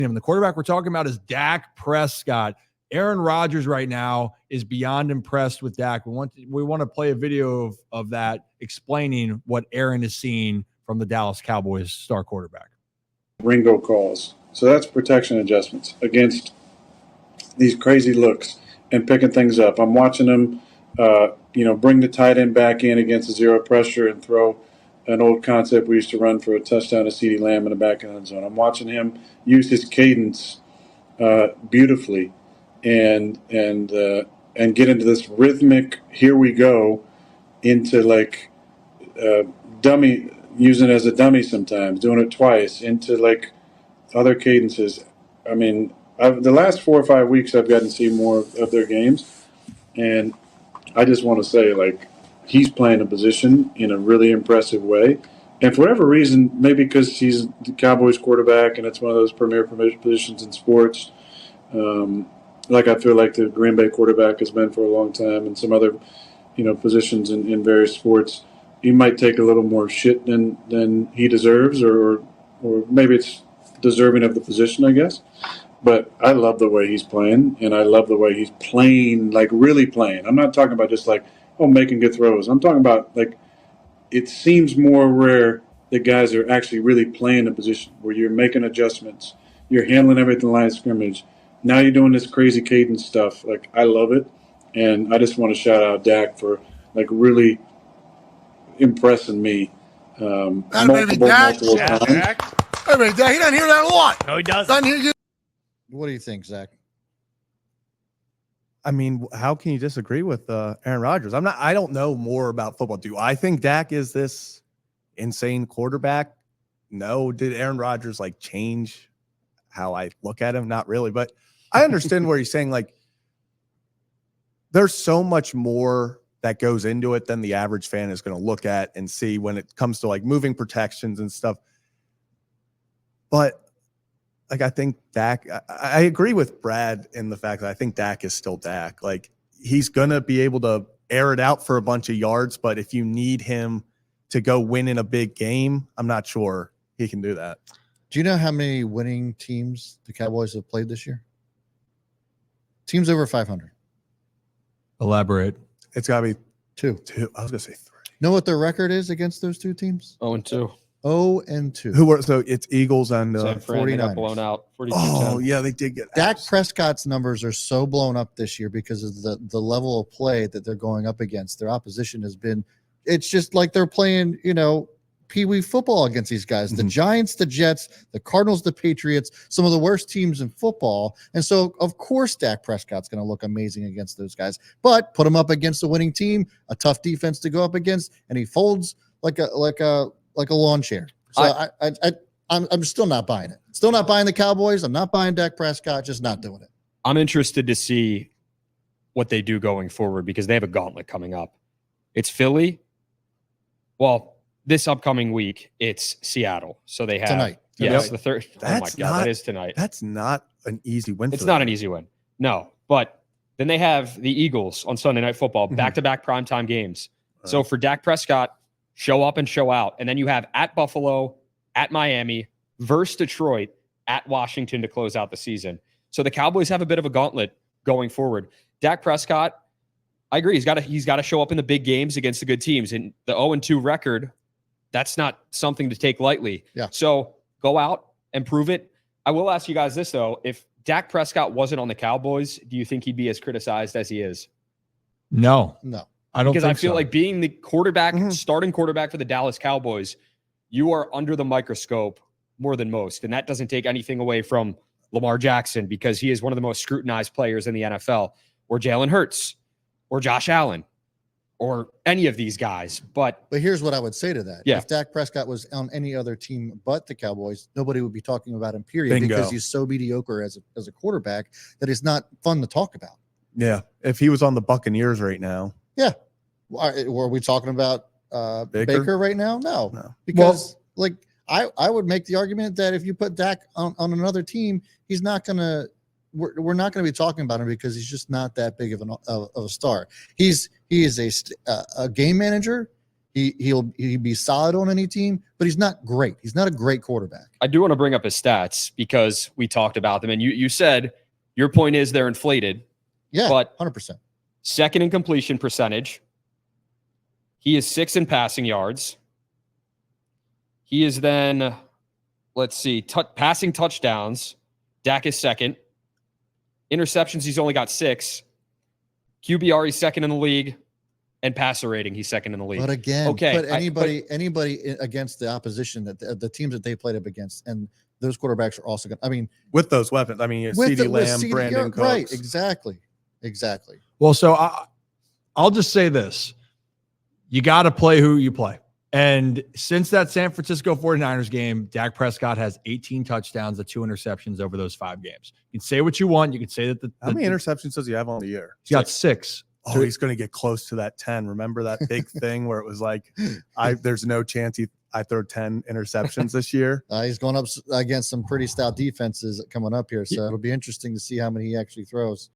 him. The quarterback we're talking about is Dak Prescott. Aaron Rodgers right now is beyond impressed with Dak. We want to play a video of that explaining what Aaron is seeing from the Dallas Cowboys star quarterback. Ringo calls. So that's protection adjustments against these crazy looks and picking things up. I'm watching him, bring the tight end back in against the zero pressure and throw an old concept we used to run for a touchdown to CeeDee Lamb in the back end zone. I'm watching him use his cadence beautifully and get into this rhythmic, here we go, into like dummy, using it as a dummy sometimes, doing it twice, into like other cadences. I mean, the last 4 or 5 weeks I've gotten to see more of their games, and I just want to say, like, he's playing a position in a really impressive way. And for whatever reason, maybe because he's the Cowboys quarterback and it's one of those premier positions in sports, like I feel like the Green Bay quarterback has been for a long time, and some other, positions in various sports, he might take a little more shit than he deserves, or maybe it's deserving of the position, I guess. But I love the way he's playing, and I love the way he's playing, like really playing. I'm not talking about just like, making good throws. I'm talking about, like, it seems more rare that guys are actually really playing a position where you're making adjustments, you're handling everything line of scrimmage. Now you're doing this crazy cadence stuff. Like, I love it, and I just want to shout out Dak for, like, really impressing me multiple times. Hey, baby, Dak, he doesn't hear that a lot. No, he doesn't. What do you think, Zach? I mean, how can you disagree with Aaron Rodgers? I don't know more about football. Do I think Dak is this insane quarterback? No. Did Aaron Rodgers like change how I look at him? Not really, but I understand where he's saying, like, there's so much more that goes into it than the average fan is going to look at and see when it comes to like moving protections and stuff. But like, I think Dak, I agree with Brad in the fact that I think Dak is still Dak. Like, he's going to be able to air it out for a bunch of yards, but if you need him to go win in a big game, I'm not sure he can do that. Do you know how many winning teams the Cowboys have played this year? Teams over 500. Elaborate. It's got to be two. I was going to say 3. Know what their record is against those two teams? 0-2. 0-2. Who were, so it's Eagles and 49ers. Blown out. 42-10. Oh, yeah, they did get Dak Prescott's numbers are so blown up this year because of the level of play that they're going up against. Their opposition has been, it's just like they're playing, pee-wee football against these guys. The Giants, the Jets, the Cardinals, the Patriots, some of the worst teams in football. And so, of course, Dak Prescott's going to look amazing against those guys. But put him up against a winning team, a tough defense to go up against, and he folds like a lawn chair. So I'm still not buying it. Still not buying the Cowboys. I'm not buying Dak Prescott. Just not doing it. I'm interested to see what they do going forward because they have a gauntlet coming up. It's Philly. Well, this upcoming week, it's Seattle. So they have tonight. Yes, Yep. the third. That's oh my God, that is tonight. That's not an easy win. It's not an easy win. No, but then they have the Eagles on Sunday Night Football, back-to-back primetime games. Right. So for Dak Prescott, show up and show out. And then you have at Buffalo, at Miami, versus Detroit, at Washington to close out the season. So the Cowboys have a bit of a gauntlet going forward. Dak Prescott, I agree. He's got to show up in the big games against the good teams. And the 0-2 record, that's not something to take lightly. Yeah. So go out and prove it. I will ask you guys this, though. If Dak Prescott wasn't on the Cowboys, do you think he'd be as criticized as he is? No. I don't because think I feel so. like being the quarterback, starting quarterback for the Dallas Cowboys, you are under the microscope more than most. And that doesn't take anything away from Lamar Jackson because he is one of the most scrutinized players in the NFL, or Jalen Hurts, or Josh Allen, or any of these guys. But here's what I would say to that. Yeah. If Dak Prescott was on any other team but the Cowboys, nobody would be talking about him, period, Bingo. because he's so mediocre as a quarterback that it's not fun to talk about. Yeah. If he was on the Buccaneers right now. Yeah. Were we talking about Baker right now? No. Because I would make the argument that if you put Dak on another team, he's not going to we're not going to be talking about him because he's just not that big of a star. He is a game manager. He'll be solid on any team, but he's not great. He's not a great quarterback. I do want to bring up his stats because we talked about them, and you said your point is they're inflated. Yeah, but 100%. Second in completion percentage. He is 6th in passing yards. He is then, let's see, passing touchdowns. Dak is 2nd. Interceptions, he's only got 6. QBR, he's 2nd in the league. And passer rating, he's 2nd in the league. But again, okay, but anybody against the opposition that the teams that they played up against, and those quarterbacks are also going to, I mean, with those weapons, I mean, CeeDee Lamb, Brandon Cooks. Right, exactly. Well, so I'll just say this. You got to play who you play. And since that San Francisco 49ers game, Dak Prescott has 18 touchdowns and 2 interceptions over those 5 games. You can say what you want. You can say that how many interceptions does he have on the year? He's got 6. Oh, he's going to get close to that 10. Remember that big thing where it was like, there's no chance I throw 10 interceptions this year. He's going up against some pretty stout defenses coming up here, so it'll be interesting to see how many he actually throws.